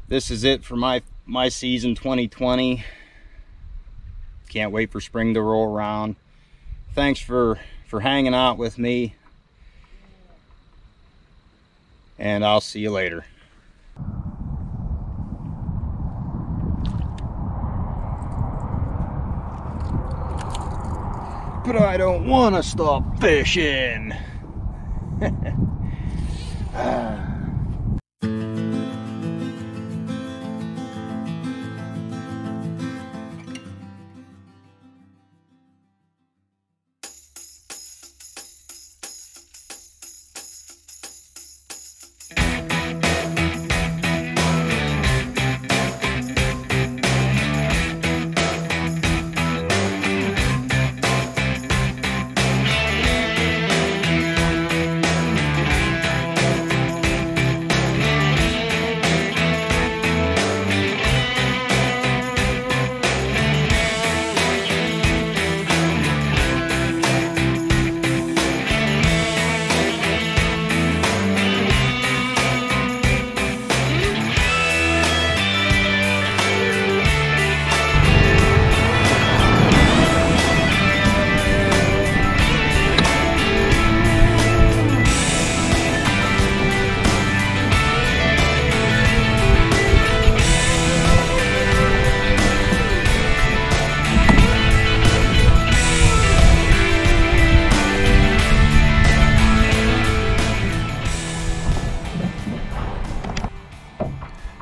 this is it for my season 2020. Can't wait for spring to roll around. Thanks for hanging out with me, and I'll see you later. But I don't want to stop fishing.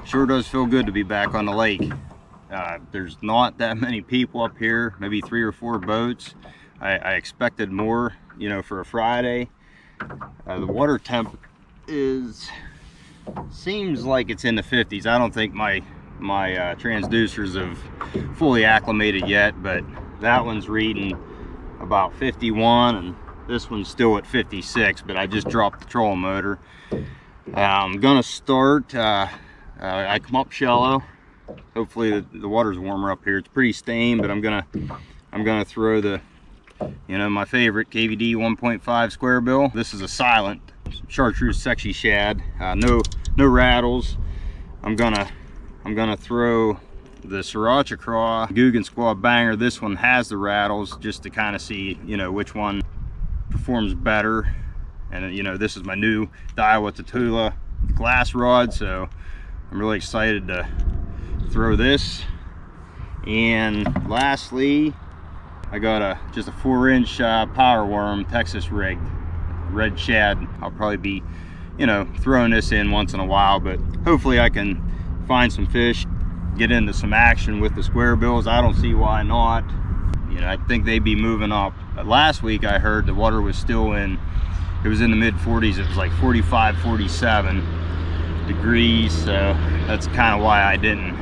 Sure does feel good to be back on the lake. There's not that many people up here, maybe 3 or 4 boats. I expected more, you know, for a Friday. The water temp seems like it's in the 50s. I don't think my transducers have fully acclimated yet, but that one's reading about 51 and this one's still at 56, but I just dropped the trolling motor. I'm gonna start, I come up shallow. Hopefully the water's warmer up here. It's pretty stained, but I'm gonna throw the, you know, my favorite KVD 1.5 square bill. This is a silent chartreuse sexy shad. No rattles. I'm gonna throw the Sriracha Craw Googan Squad Banger. This one has the rattles, just to kind of see, you know, which one performs better. And you know, this is my new Daiwa Tatula glass rod, so I'm really excited to throw this. And lastly, I got just a 4-inch power worm Texas rig, red shad. I'll probably be, you know, throwing this in once in a while, but hopefully I can find some fish, get into some action with the square bills. I don't see why not. You know, I think they'd be moving up. Last week I heard the water was still in, it was in the mid 40s. It was like 45, 47 degrees, so that's kind of why I didn't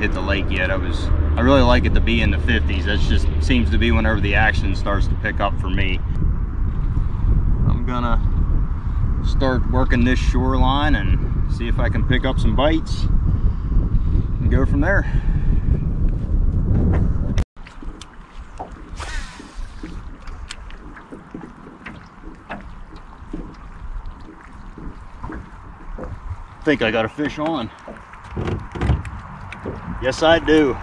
hit the lake yet. I really like it to be in the 50s. That just seems to be whenever the action starts to pick up for me. I'm gonna start working this shoreline and see if I can pick up some bites and go from there. I think I got a fish on. Yes, I do.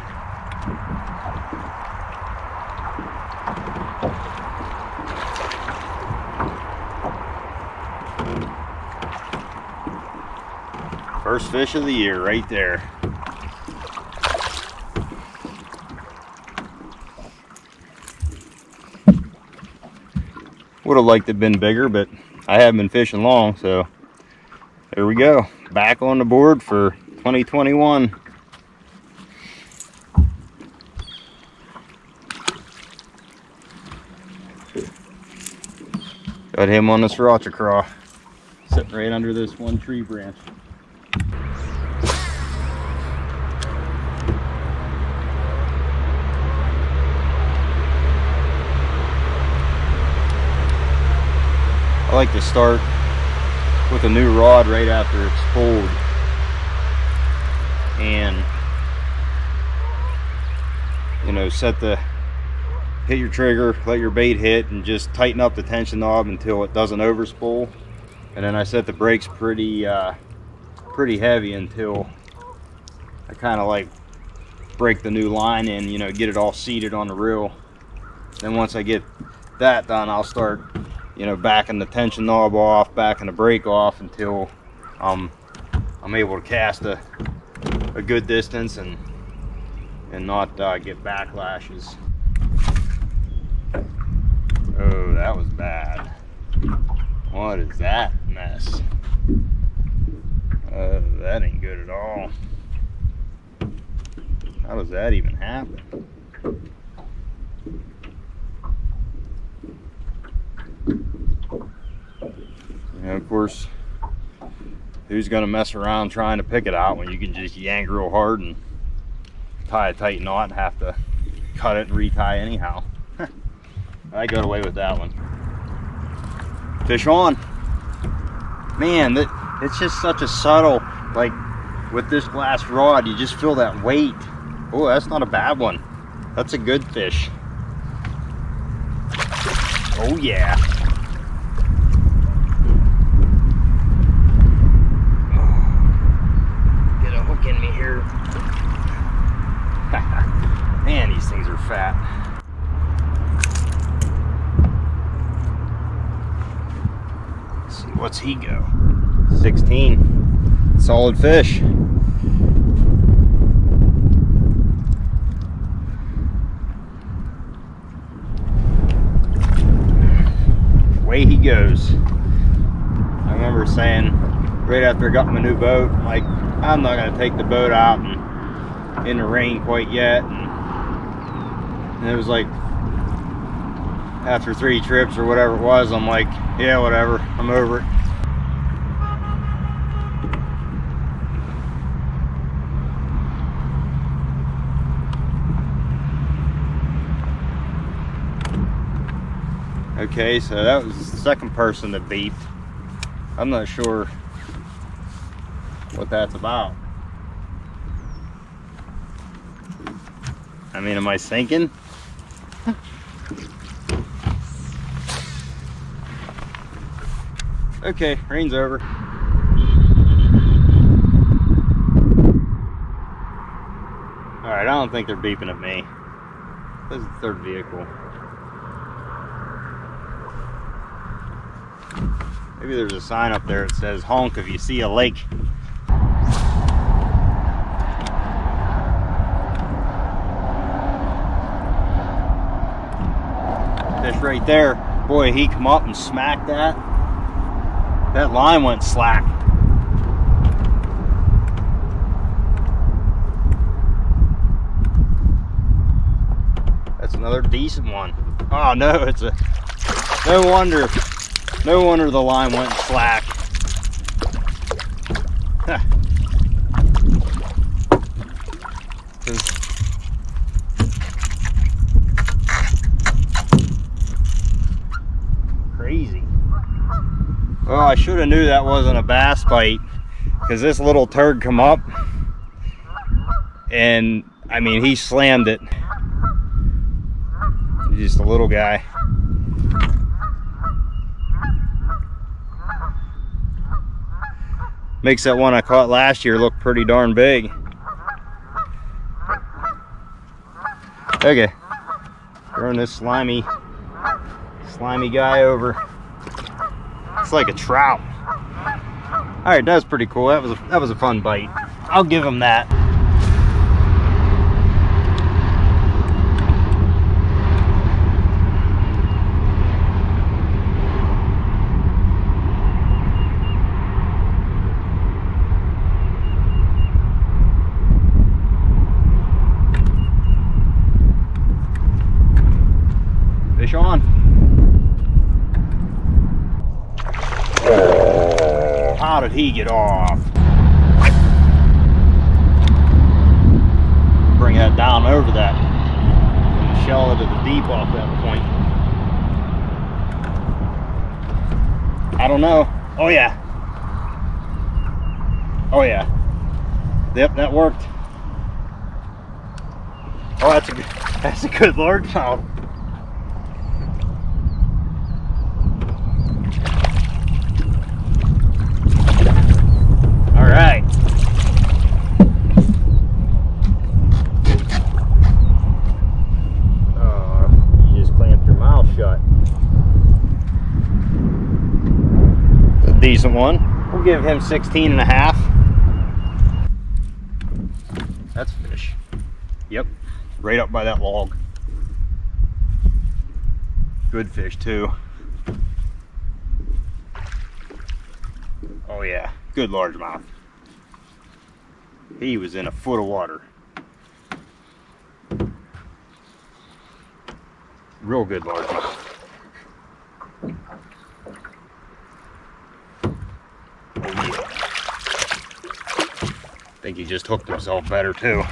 First fish of the year right there. Would have liked to have been bigger, but I haven't been fishing long, so there we go. Back on the board for 2021. Got him on the Sriracha Craw, sitting right under this one tree branch. I like to start with a new rod right after it's pulled, and you know, hit your trigger, let your bait hit, and just tighten up the tension knob until it doesn't overspool. And then I set the brakes pretty heavy until I kind of like break the new line in, you know, get it all seated on the reel. Then once I get that done, I'll start, you know, backing the tension knob off, backing the brake off until I'm able to cast a good distance and not get backlashes. Oh, that was bad. What is that mess? That ain't good at all. How does that even happen? And of course, who's gonna mess around trying to pick it out when you can just yank real hard and tie a tight knot and have to cut it and retie anyhow? I got away with that one. Fish on. Man, it's just such a subtle, like with this glass rod, you just feel that weight. Oh, that's not a bad one. That's a good fish. Oh yeah. Get a hook in me here. Man, these things are fat. Let's see, what's he go? 16. Solid fish. Away he goes. I remember saying right after I got my new boat, like, I'm not going to take the boat out in the rain quite yet. And it was like after 3 trips or whatever it was, I'm like, yeah, whatever, I'm over it. Okay, so that was the second person that beeped. I'm not sure what that's about. I mean, am I sinking? Okay, rain's over. Alright, I don't think they're beeping at me. This is the third vehicle. Maybe there's a sign up there that says honk if you see a lake. Fish right there. Boy, he come up and smacked that. That line went slack. That's another decent one. Oh no, it's a, no wonder the line went slack. Crazy. Well, I should have knew that wasn't a bass bite, because this little turd come up and I mean, he slammed it. He's just a little guy. Makes that one I caught last year look pretty darn big. Okay, throwing this slimy guy over. It's like a trout. All right, that's pretty cool. That was a fun bite. I'll give him that. Fish on. Oh, how did he get off? Bring that down over that and shell it to the deep off that point. I don't know. Oh yeah. Oh yeah. Yep, that worked. Oh, that's a good largemouth. decent one. We'll give him 16 and a half. That's a fish. Yep, right up by that log. Good fish too. Oh yeah, good largemouth. He was in a foot of water. Real good largemouth. Oh yeah. I think he just hooked himself better too.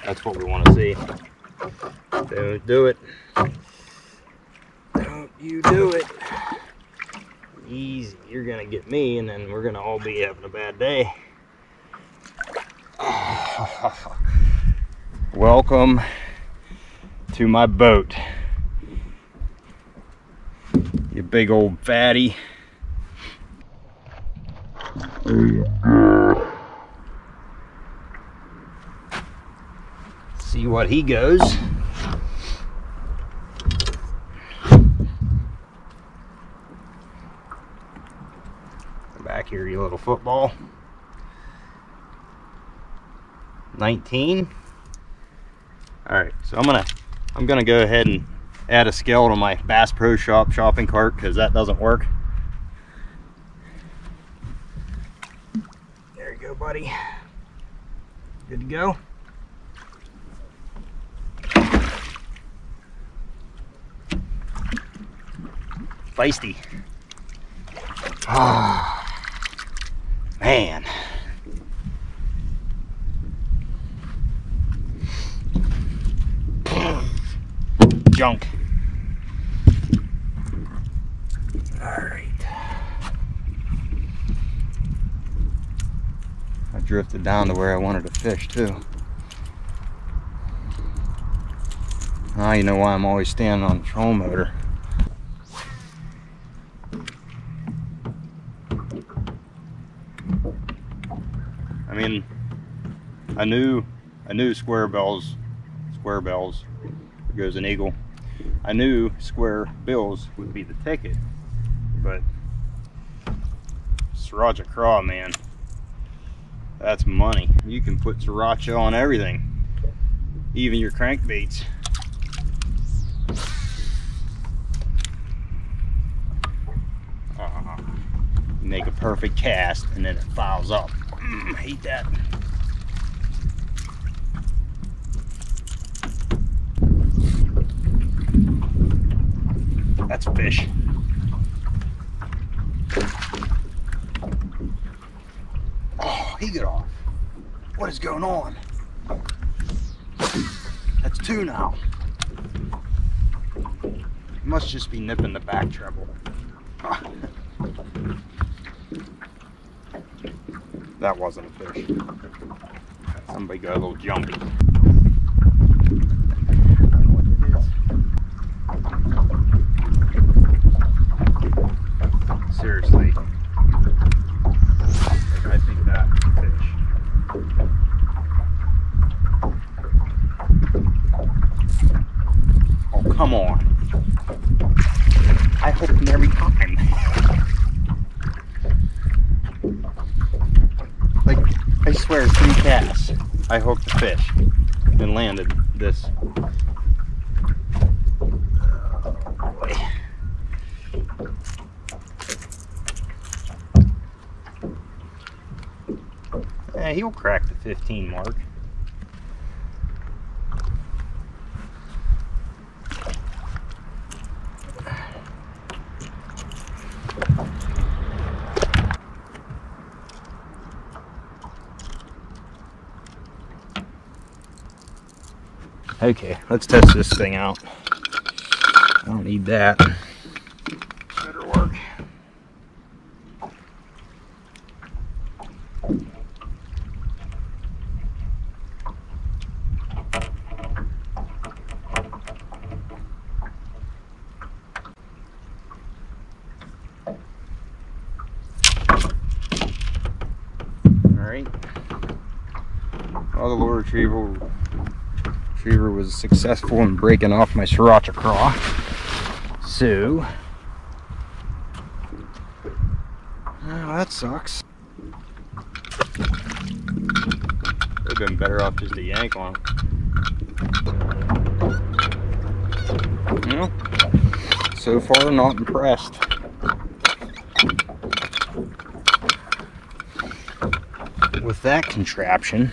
That's what we want to see. Don't do it. Don't you do it. Easy. You're gonna get me and then we're gonna all be having a bad day. Welcome to my boat, you big old fatty. See what he goes. Come back here, you little football. 19. All right, so I'm gonna go ahead and add a scale to my Bass Pro Shop shopping cart because that doesn't work. There you go, buddy. Good to go. Feisty. Ah, man. Junk. All right. I drifted down to where I wanted to fish too. Now you know why I'm always standing on the trolling motor. I mean, I knew square bells. There goes an eagle. I knew square bills would be the ticket, but Sriracha Craw, man, that's money. You can put Sriracha on everything, even your crankbaits. Make a perfect cast and then it files up. Hate that. That's a fish. Oh, he got off. What is going on? That's two now. He must just be nipping the back treble. That wasn't a fish. Somebody got a little jumpy. I don't know what it is. Seriously. I think that's a fish. Oh, come on. I hook him every time. Like, I swear, 3 casts. I hooked the fish and landed this. Oh, boy. Yeah, he'll crack the 15 mark. Okay, let's test this thing out. I don't need that. Better work. Alright. Well, the lure retriever was successful in breaking off my Sriracha Craw. So Oh, that sucks. Would have been better off just to yank on it. You know, so far not impressed. With that contraption.